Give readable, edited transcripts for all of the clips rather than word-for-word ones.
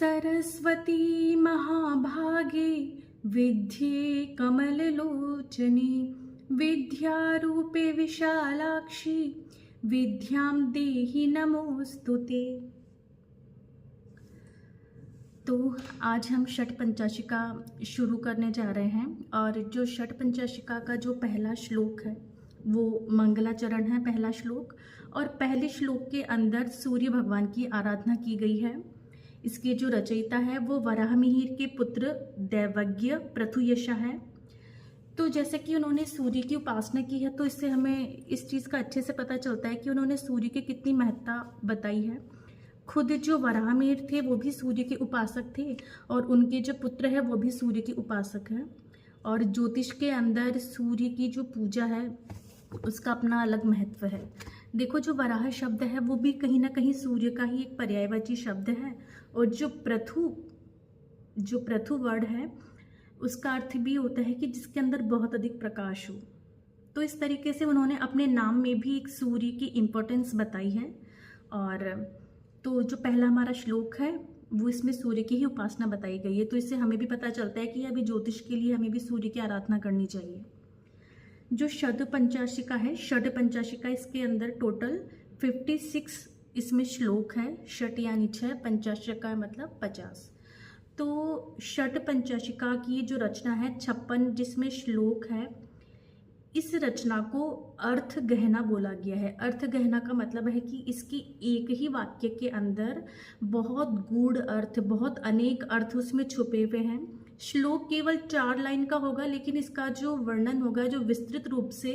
सरस्वती महाभागे विद्ये कमललोचने विद्यारूपे विशालाक्षी विद्यां देहि नमोस्तुते। तो आज हम षट पंचाशिका शुरू करने जा रहे हैं और जो षट पंचाशिका का जो पहला श्लोक है वो मंगलाचरण है, पहला श्लोक। और पहले श्लोक के अंदर सूर्य भगवान की आराधना की गई है। इसके जो रचयिता है वो वराहमिहिर के पुत्र दैवज्ञ पृथुयशा है। तो जैसे कि उन्होंने सूर्य की उपासना की है तो इससे हमें इस चीज़ का अच्छे से पता चलता है कि उन्होंने सूर्य की कितनी महत्ता बताई है। खुद जो वराहमिहिर थे वो भी सूर्य के उपासक थे और उनके जो पुत्र है वो भी सूर्य के उपासक हैं। और ज्योतिष के अंदर सूर्य की जो पूजा है उसका अपना अलग महत्व है। देखो, जो वराह शब्द है वो भी कहीं ना कहीं सूर्य का ही एक पर्यायवाची शब्द है। और जो पृथु वर्ड है उसका अर्थ भी होता है कि जिसके अंदर बहुत अधिक प्रकाश हो। तो इस तरीके से उन्होंने अपने नाम में भी एक सूर्य की इम्पोर्टेंस बताई है। और तो जो पहला हमारा श्लोक है वो इसमें सूर्य की ही उपासना बताई गई है। तो इससे हमें भी पता चलता है कि अभी ज्योतिष के लिए हमें भी सूर्य की आराधना करनी चाहिए। जो षड पंचाशिका है, षड पंचाशिका, इसके अंदर टोटल 56 इसमें श्लोक है। षट यानी 6, पंचाशिका मतलब 50। तो षट पंचाशिका की जो रचना है 56 जिसमें श्लोक है, इस रचना को अर्थ गहना बोला गया है। अर्थ गहना का मतलब है कि इसकी एक ही वाक्य के अंदर बहुत गूढ़ अर्थ, बहुत अनेक अर्थ उसमें छुपे हुए हैं। श्लोक केवल 4 लाइन का होगा लेकिन इसका जो वर्णन होगा, जो विस्तृत रूप से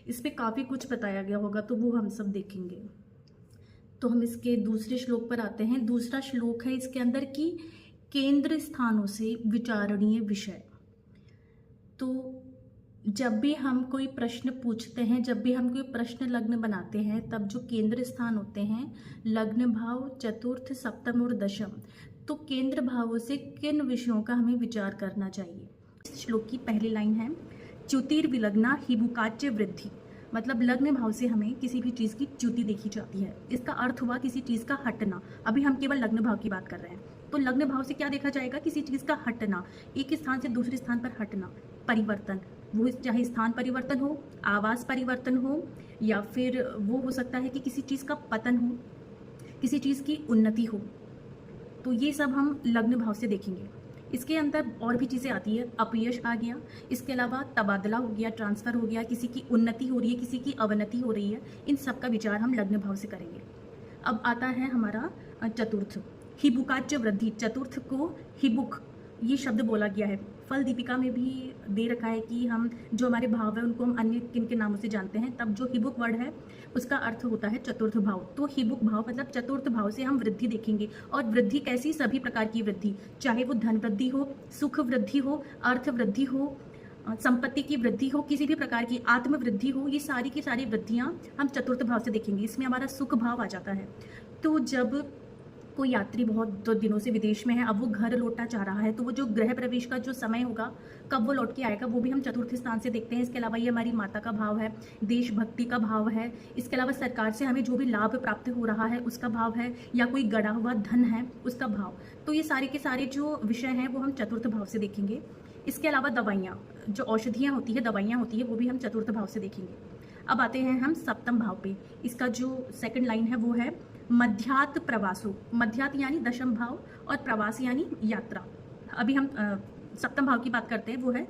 इस पे काफ़ी कुछ बताया गया होगा, तो वो हम सब देखेंगे। तो हम इसके दूसरे श्लोक पर आते हैं। दूसरा श्लोक है इसके अंदर की केंद्र स्थानों से विचारणीय विषय। तो जब भी हम कोई प्रश्न पूछते हैं, जब भी हम कोई प्रश्न लग्न बनाते हैं, तब जो केंद्र स्थान होते हैं लग्न भाव, चतुर्थ, सप्तम और दशम, तो केंद्र भावों से किन विषयों का हमें विचार करना चाहिए। इस श्लोक की पहली लाइन है च्युतिर्विलग्ना हिबुकाच्य वृद्धि। मतलब लग्न भाव से हमें किसी भी चीज़ की च्युति देखी जाती है। इसका अर्थ हुआ किसी चीज़ का हटना। अभी हम केवल लग्न भाव की बात कर रहे हैं। तो लग्न भाव से क्या देखा जाएगा? किसी चीज़ का हटना, एक स्थान से दूसरे स्थान पर हटना, परिवर्तन। वो चाहे स्थान परिवर्तन हो, आवास परिवर्तन हो, या फिर वो हो सकता है कि किसी चीज़ का पतन हो, किसी चीज़ की उन्नति हो। तो ये सब हम लग्न भाव से देखेंगे। इसके अंदर और भी चीज़ें आती है। अपयश आ गया, इसके अलावा तबादला हो गया, ट्रांसफ़र हो गया, किसी की उन्नति हो रही है, किसी की अवनति हो रही है। इन सब का विचार हम लग्न भाव से करेंगे। अब आता है हमारा चतुर्थ, हिबुकाच्य वृद्धि। चतुर्थ को हिबुक ये शब्द बोला गया है। फल दीपिका में भी दे रखा है कि हम जो हमारे भाव है उनको हम अन्य किन के नामों से जानते हैं। तब जो हिबुक वर्ड है उसका अर्थ होता है चतुर्थ भाव। तो हिबुक भाव मतलब चतुर्थ भाव से हम वृद्धि देखेंगे। और वृद्धि कैसी? सभी प्रकार की वृद्धि, चाहे वो धन वृद्धि हो, सुख वृद्धि हो, अर्थ वृद्धि हो, संपत्ति की वृद्धि हो, किसी भी प्रकार की आत्म वृद्धि हो, ये सारी की सारी वृद्धियाँ हम चतुर्थ भाव से देखेंगे। इसमें हमारा सुख भाव आ जाता है। तो जब कोई यात्री बहुत दिनों से विदेश में है, अब वो घर लौटना चाह रहा है, तो वो जो गृह प्रवेश का जो समय होगा, कब वो लौट के आएगा, वो भी हम चतुर्थ स्थान से देखते हैं। इसके अलावा ये हमारी माता का भाव है, देशभक्ति का भाव है, इसके अलावा सरकार से हमें जो भी लाभ प्राप्त हो रहा है उसका भाव है, या कोई गड़ा हुआ धन है उसका भाव। तो ये सारे के सारे जो विषय हैं वो हम चतुर्थ भाव से देखेंगे। इसके अलावा दवाइयाँ, जो औषधियाँ होती है, दवाइयाँ होती है, वो भी हम चतुर्थ भाव से देखेंगे। अब आते हैं हम सप्तम भाव पे। इसका जो सेकंड लाइन है वो है मध्यात प्रवासो। मध्यात यानी दशम भाव और प्रवास यानी यात्रा। अभी हम सप्तम भाव की बात करते हैं, वो है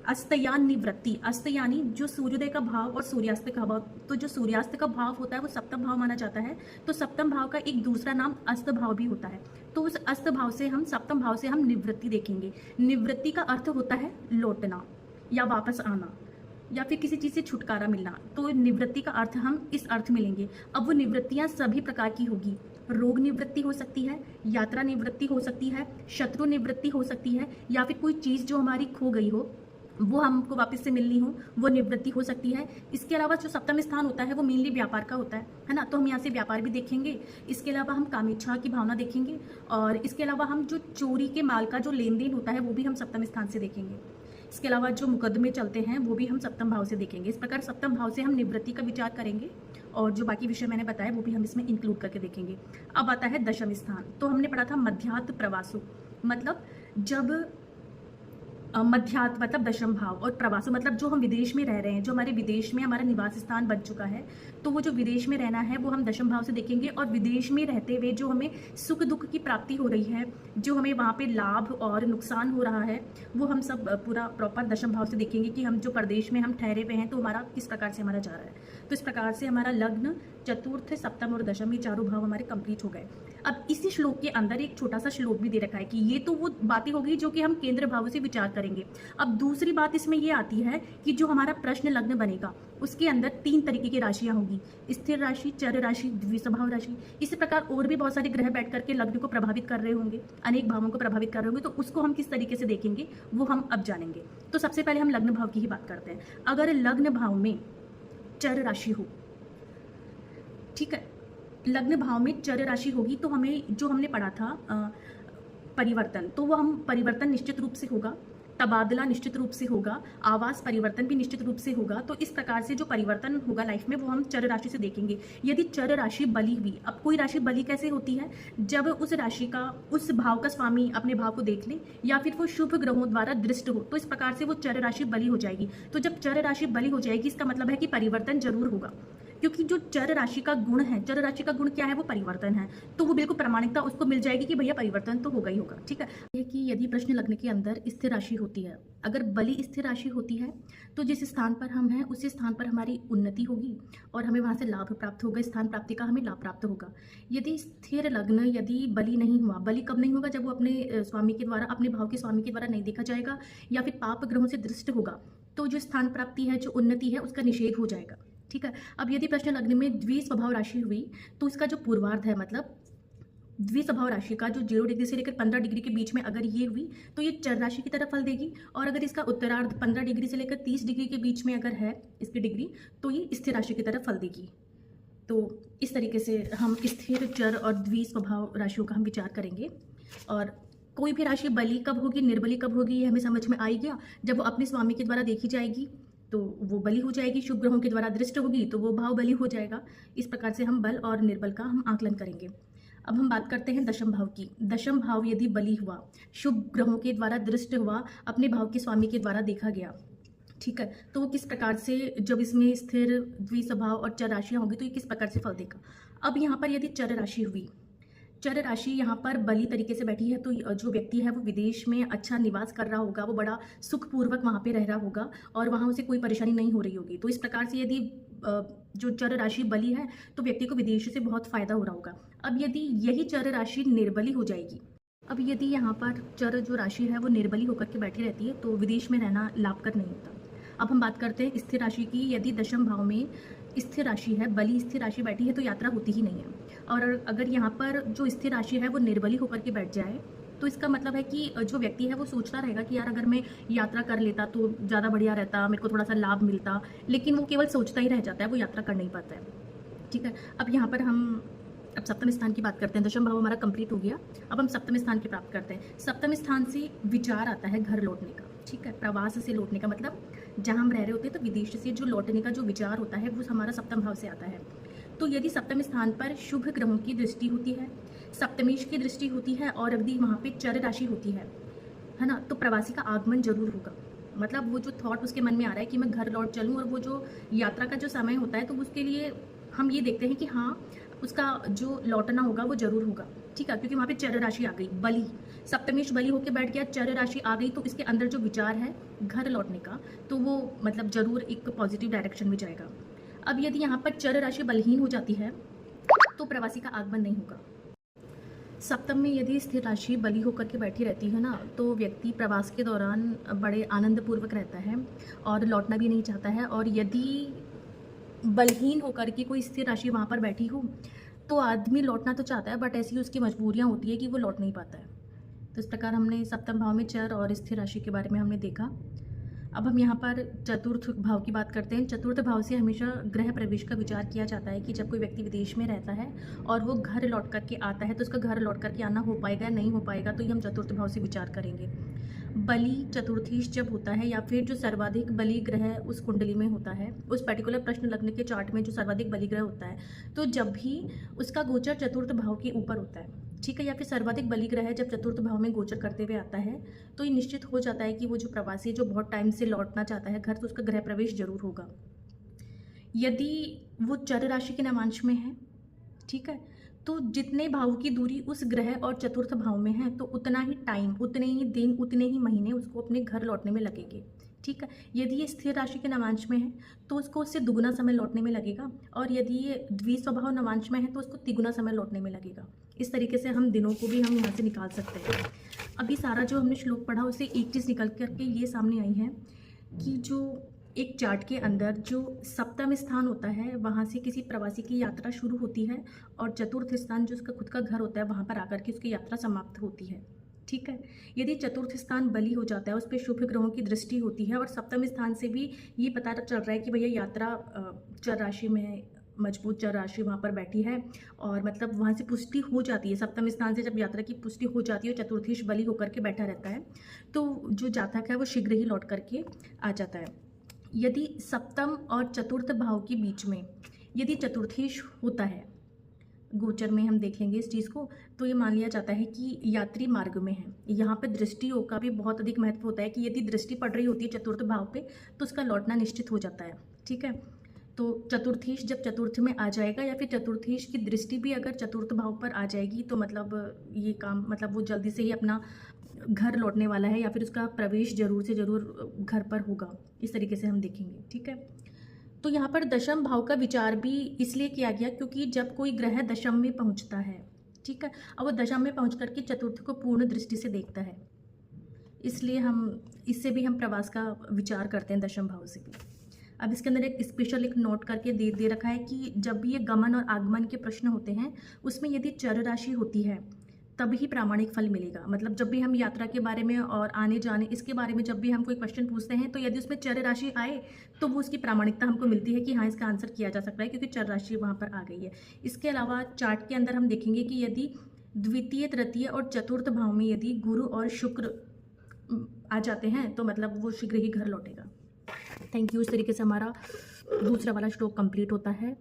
अस्तयान निवृत्ति। अस्त यानी जो सूर्योदय का भाव और सूर्यास्त का भाव। तो जो सूर्यास्त का भाव होता है वो सप्तम भाव माना जाता है। तो सप्तम भाव का एक दूसरा नाम अस्त भाव भी होता है। तो उस अस्त भाव से हम, सप्तम भाव से हम निवृत्ति देखेंगे। निवृत्ति का अर्थ होता है लौटना या वापस आना, या फिर किसी चीज़ से छुटकारा मिलना। तो निवृत्ति का अर्थ हम इस अर्थ में लेंगे। अब वो निवृत्तियाँ सभी प्रकार की होगी। रोग निवृत्ति हो सकती है, यात्रा निवृत्ति हो सकती है, शत्रु निवृत्ति हो सकती है, या फिर कोई चीज़ जो हमारी खो गई हो वो हमको वापस से मिलनी हो, वो निवृत्ति हो सकती है। इसके अलावा जो सप्तम स्थान होता है वो मेनली व्यापार का होता है ना। तो हम यहाँ से व्यापार भी देखेंगे। इसके अलावा हम कामेच्छा की भावना देखेंगे। और इसके अलावा हम जो चोरी के माल का जो लेन देन होता है वो भी हम सप्तम स्थान से देखेंगे। इसके अलावा जो मुकदमे चलते हैं वो भी हम सप्तम भाव से देखेंगे। इस प्रकार सप्तम भाव से हम निवृत्ति का विचार करेंगे और जो बाकी विषय मैंने बताया वो भी हम इसमें इंक्लूड करके देखेंगे। अब आता है दशम स्थान। तो हमने पढ़ा था मध्यात् प्रवासो, मतलब जब मध्यात मतलब दशम भाव, और प्रवासो मतलब जो हम विदेश में रह रहे हैं, जो हमारे विदेश में हमारा निवास स्थान बन चुका है, तो वो जो विदेश में रहना है वो हम दशम भाव से देखेंगे। और विदेश में रहते हुए जो हमें सुख दुख की प्राप्ति हो रही है, जो हमें वहाँ पे लाभ और नुकसान हो रहा है, वो हम सब पूरा प्रॉपर दशम भाव से देखेंगे कि हम जो प्रदेश में हम ठहरे हुए हैं तो हमारा किस प्रकार से हमारा जा रहा है। तो इस प्रकार से हमारा लग्न, चतुर्थ, सप्तम और दशम, ये चारों भाव हमारे कंप्लीट हो गए। अब इसी श्लोक के अंदर एक छोटा सा श्लोक भी दे रखा है कि ये तो वो बातें हो गई जो कि हम केंद्र भाव से विचार करेंगे। अब दूसरी बात इसमें ये आती है कि जो हमारा प्रश्न लग्न बनेगा उसके अंदर 3 तरीके की राशियां होंगी, स्थिर राशि, चर राशि, द्विस्वभाव राशि। इसी प्रकार और भी बहुत सारे ग्रह बैठ करके लग्न को प्रभावित कर रहे होंगे, अनेक भावों को प्रभावित कर रहे होंगे, तो उसको हम किस तरीके से देखेंगे वो हम अब जानेंगे। तो सबसे पहले हम लग्न भाव की ही बात करते हैं। अगर लग्न भाव में चर राशि हो, ठीक है, लग्न भाव में चर राशि होगी तो हमें जो हमने पढ़ा था परिवर्तन, तो वो हम परिवर्तन निश्चित रूप से होगा, तबादला निश्चित रूप से होगा, आवास परिवर्तन भी निश्चित रूप से होगा। तो इस प्रकार से जो परिवर्तन होगा लाइफ में वो हम चर राशि से देखेंगे। यदि चर राशि बली हुई, अब कोई राशि बली कैसे होती है, जब उस राशि का, उस भाव का स्वामी अपने भाव को देख ले या फिर वो शुभ ग्रहों द्वारा दृष्ट हो, तो इस प्रकार से वो चर राशि बली हो जाएगी। तो जब चर राशि बली हो जाएगी इसका मतलब है कि परिवर्तन जरूर होगा, क्योंकि जो चर राशि का गुण है, चर राशि का गुण क्या है, वो परिवर्तन है, तो वो बिल्कुल प्रामाणिकता उसको मिल जाएगी कि भैया परिवर्तन तो होगा ही होगा। ठीक है, ये कि यदि प्रश्न लग्न के अंदर स्थिर राशि होती है, अगर बली स्थिर राशि होती है तो जिस स्थान पर हम हैं उसी स्थान पर हमारी उन्नति होगी और हमें वहाँ से लाभ प्राप्त होगा, स्थान प्राप्ति का हमें लाभ प्राप्त होगा। यदि स्थिर लग्न यदि बली नहीं हुआ, बली कब नहीं होगा, जब वो अपने स्वामी के द्वारा, अपने भाव के स्वामी के द्वारा नहीं देखा जाएगा या फिर पाप ग्रहों से दृष्ट होगा, तो जो स्थान प्राप्ति है, जो उन्नति है, उसका निषेध हो जाएगा। ठीक है, अब यदि प्रश्न लग्न में द्विस्वभाव राशि हुई तो इसका जो पूर्वार्ध है, मतलब द्विस्वभाव राशि का जो 0 डिग्री से लेकर 15 डिग्री के बीच में अगर ये हुई तो ये चर राशि की तरफ फल देगी, और अगर इसका उत्तरार्ध 15 डिग्री से लेकर 30 डिग्री के बीच में अगर है इसकी डिग्री तो ये स्थिर राशि की तरफ फल देगी। तो इस तरीके से हम स्थिर, चर और द्विस्वभाव राशियों का हम विचार करेंगे। और कोई भी राशि बली कब होगी, निर्बली कब होगी, ये हमें समझ में आई गया। जब वो अपने स्वामी के द्वारा देखी जाएगी तो वो बली हो जाएगी, शुभ ग्रहों के द्वारा दृष्ट होगी तो वो भाव बली हो जाएगा। इस प्रकार से हम बल और निर्बल का हम आकलन करेंगे। अब हम बात करते हैं दशम भाव की। दशम भाव यदि बली हुआ, शुभ ग्रहों के द्वारा दृष्ट हुआ, अपने भाव के स्वामी के द्वारा देखा गया, ठीक है, तो वो किस प्रकार से, जब इसमें स्थिर, द्विस्वभाव और चर राशियाँ होंगी तो ये किस प्रकार से फल देगा। अब यहाँ पर यदि चर राशि हुई, चर राशि यहाँ पर बली तरीके से बैठी है, तो जो व्यक्ति है वो विदेश में अच्छा निवास कर रहा होगा, वो बड़ा सुखपूर्वक वहाँ पे रह रहा होगा और वहाँ उसे कोई परेशानी नहीं हो रही होगी। तो इस प्रकार से यदि जो चर राशि बली है तो व्यक्ति को विदेश से बहुत फायदा हो रहा होगा। अब यदि यही चर राशि निर्बली हो जाएगी, अब यदि यहाँ पर चर जो राशि है वो निर्बली होकर के बैठी रहती है तो विदेश में रहना लाभकर नहीं होता। अब हम बात करते हैं स्थिर राशि की। यदि दशम भाव में स्थिर राशि है, बली स्थिर राशि बैठी है तो यात्रा होती ही नहीं है। और अगर यहाँ पर जो स्थिर राशि है वो निर्बली होकर के बैठ जाए तो इसका मतलब है कि जो व्यक्ति है वो सोचता रहेगा कि यार अगर मैं यात्रा कर लेता तो ज़्यादा बढ़िया रहता, मेरे को थोड़ा सा लाभ मिलता, लेकिन वो केवल सोचता ही रह जाता है, वो यात्रा कर नहीं पाता है। ठीक है, अब यहाँ पर हम अब सप्तम स्थान की बात करते हैं। दशम भाव हमारा कंप्लीट हो गया, अब हम सप्तम स्थान की प्राप्त करते हैं। सप्तम स्थान से विचार आता है घर लौटने का, ठीक है, प्रवास से लौटने का, मतलब जहाँ हम रह रहे होते हैं तो विदेश से जो लौटने का जो विचार होता है वो हमारा सप्तम भाव से आता है। तो यदि सप्तम स्थान पर शुभ ग्रहों की दृष्टि होती है, सप्तमेश की दृष्टि होती है और यदि वहाँ पे चर राशि होती है ना, तो प्रवासी का आगमन जरूर होगा। मतलब वो जो थॉट उसके मन में आ रहा है कि मैं घर लौट चलूँ, और वो जो यात्रा का जो समय होता है तो उसके लिए हम ये देखते हैं कि हाँ उसका जो लौटना होगा वो जरूर होगा। ठीक है, क्योंकि वहाँ पे चर राशि आ गई, बली, सप्तमेश बली होकर बैठ गया, चर राशि आ गई, तो इसके अंदर जो विचार है घर लौटने का तो वो मतलब जरूर एक पॉजिटिव डायरेक्शन में जाएगा। अब यदि यहाँ पर चर राशि बलहीन हो जाती है तो प्रवासी का आगमन नहीं होगा। सप्तम में यदि स्थिर राशि बली होकर के बैठी रहती है ना, तो व्यक्ति प्रवास के दौरान बड़े आनंदपूर्वक रहता है और लौटना भी नहीं चाहता है। और यदि बलहीन होकर के कोई स्थिर राशि वहाँ पर बैठी हो तो आदमी लौटना तो चाहता है, बट ऐसी उसकी मजबूरियाँ होती है कि वो लौट नहीं पाता है। तो इस प्रकार हमने सप्तम भाव में चर और स्थिर राशि के बारे में हमने देखा। अब हम यहाँ पर चतुर्थ भाव की बात करते हैं। चतुर्थ भाव से हमेशा गृह प्रवेश का विचार किया जाता है कि जब कोई व्यक्ति विदेश में रहता है और वो घर लौट करके आता है तो उसका घर लौट करके आना हो पाएगा या नहीं हो पाएगा, तो ये हम चतुर्थ भाव से विचार करेंगे। बलि चतुर्थीश जब होता है या फिर जो सर्वाधिक बलि ग्रह उस कुंडली में होता है, उस पर्टिकुलर प्रश्न लग्न के चार्ट में जो सर्वाधिक बलि ग्रह होता है, तो जब भी उसका गोचर चतुर्थ भाव के ऊपर होता है, ठीक है, या फिर सर्वाधिक बलि ग्रह जब चतुर्थ भाव में गोचर करते हुए आता है, तो ये निश्चित हो जाता है कि वो जो प्रवासी जो बहुत टाइम से लौटना चाहता है घर, तो उसका गृह प्रवेश जरूर होगा। यदि वो चर राशि के नवांश में है, ठीक है, तो जितने भाव की दूरी उस ग्रह और चतुर्थ भाव में है, तो उतना ही टाइम, उतने ही दिन, उतने ही महीने उसको अपने घर लौटने में लगेंगे, ठीक है। यदि ये स्थिर राशि के नवांश में है तो उसको उससे दुगुना समय लौटने में लगेगा, और यदि ये द्विस्वभाव नवांश में है तो उसको तिगुना समय लौटने में लगेगा। इस तरीके से हम दिनों को भी हम यहाँ से निकाल सकते हैं। अभी सारा जो हमने श्लोक पढ़ा उससे एक चीज़ निकल करके ये सामने आई है कि जो एक चार्ट के अंदर जो सप्तम स्थान होता है वहाँ से किसी प्रवासी की यात्रा शुरू होती है, और चतुर्थ स्थान जो उसका खुद का घर होता है वहाँ पर आकर के उसकी यात्रा समाप्त होती है, ठीक है। यदि चतुर्थ स्थान बलि हो जाता है, उस पर शुभ ग्रहों की दृष्टि होती है, और सप्तम स्थान से भी ये पता चल रहा है कि भैया यात्रा चर राशि में, मजबूत चर राशि वहाँ पर बैठी है, और मतलब वहाँ से पुष्टि हो जाती है। सप्तम स्थान से जब यात्रा की पुष्टि हो जाती है, चतुर्थीश बलि होकर के बैठा रहता है, तो जो जातक है वो शीघ्र ही लौट करके आ जाता है। यदि सप्तम और चतुर्थ भाव के बीच में यदि चतुर्थीश होता है, गोचर में हम देख लेंगे इस चीज़ को, तो ये मान लिया जाता है कि यात्री मार्ग में है। यहाँ पे दृष्टियों का भी बहुत अधिक महत्व होता है कि यदि दृष्टि पड़ रही होती है चतुर्थ भाव पे तो उसका लौटना निश्चित हो जाता है, ठीक है। तो चतुर्थीश जब चतुर्थ में आ जाएगा, या फिर चतुर्थीश की दृष्टि भी अगर चतुर्थ भाव पर आ जाएगी, तो मतलब ये काम, मतलब वो जल्दी से ही अपना घर लौटने वाला है, या फिर उसका प्रवेश जरूर से जरूर घर पर होगा। इस तरीके से हम देखेंगे, ठीक है। तो यहाँ पर दशम भाव का विचार भी इसलिए किया गया क्योंकि जब कोई ग्रह दशम में पहुँचता है, ठीक है, अब वो दशम में पहुँच करके चतुर्थ को पूर्ण दृष्टि से देखता है, इसलिए हम इससे भी हम प्रवास का विचार करते हैं दशम भाव से भी। अब इसके अंदर एक स्पेशल एक नोट करके दे रखा है कि जब भी ये गमन और आगमन के प्रश्न होते हैं उसमें यदि चर राशि होती है तभी प्रामाणिक फल मिलेगा। मतलब जब भी हम यात्रा के बारे में और आने जाने इसके बारे में जब भी हम कोई क्वेश्चन पूछते हैं, तो यदि उसमें चर राशि आए तो वो उसकी प्रामाणिकता हमको मिलती है कि हाँ इसका आंसर किया जा सकता है क्योंकि चर राशि वहाँ पर आ गई है। इसके अलावा चार्ट के अंदर हम देखेंगे कि यदि द्वितीय, तृतीय और चतुर्थ भाव में यदि गुरु और शुक्र आ जाते हैं तो मतलब वो शीघ्र ही घर लौटेगा। Thank you. इस तरीके से हमारा दूसरा वाला श्लोक कंप्लीट होता है।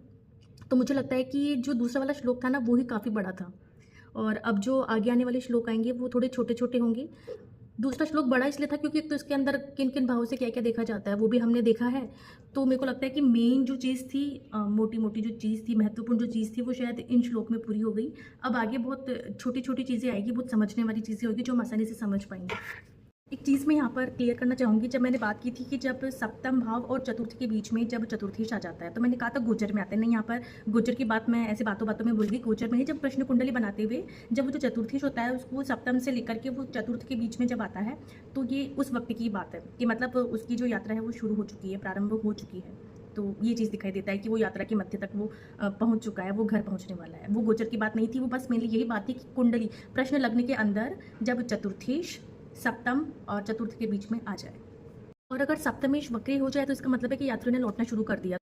तो मुझे लगता है कि जो दूसरा वाला श्लोक था ना वो ही काफ़ी बड़ा था, और अब जो आगे आने वाले श्लोक आएंगे वो थोड़े छोटे छोटे होंगे। दूसरा श्लोक बड़ा इसलिए था क्योंकि एक तो इसके अंदर किन किन भावों से क्या क्या देखा जाता है वो भी हमने देखा है। तो मेरे को लगता है कि मेन जो चीज़ थी, मोटी मोटी जो चीज़ थी, महत्वपूर्ण जो चीज़ थी, वो शायद इन श्लोक में पूरी हो गई। अब आगे बहुत छोटी छोटी चीज़ें आएगी, बहुत समझने वाली चीज़ें होगी जो हम आसानी से समझ पाएंगे। एक चीज़ मैं यहाँ पर क्लियर करना चाहूँगी, जब मैंने बात की थी कि जब सप्तम भाव और चतुर्थ के बीच में जब चतुर्थीश आ जाता है तो मैंने कहा था गोचर में आते हैं। नहीं, यहाँ पर गोचर की बात मैं ऐसे बातों बातों में भूल गई। गोचर में ही जब प्रश्न कुंडली बनाते हुए जब वो जो चतुर्थीश होता है उसको सप्तम से लेकर के वो चतुर्थ के बीच में जब आता है तो ये उस वक्त की बात है कि मतलब उसकी जो यात्रा है वो शुरू हो चुकी है, प्रारंभ हो चुकी है। तो ये चीज़ दिखाई देता है कि वो यात्रा के मध्य तक वो पहुंच चुका है, वो घर पहुंचने वाला है। वो गोचर की बात नहीं थी, वो बस मेनली यही बात थी कि कुंडली प्रश्न लग्न के अंदर जब चतुर्थीश सप्तम और चतुर्थ के बीच में आ जाए, और अगर सप्तमेश वक्री हो जाए तो इसका मतलब है कि यात्री ने लौटना शुरू कर दिया।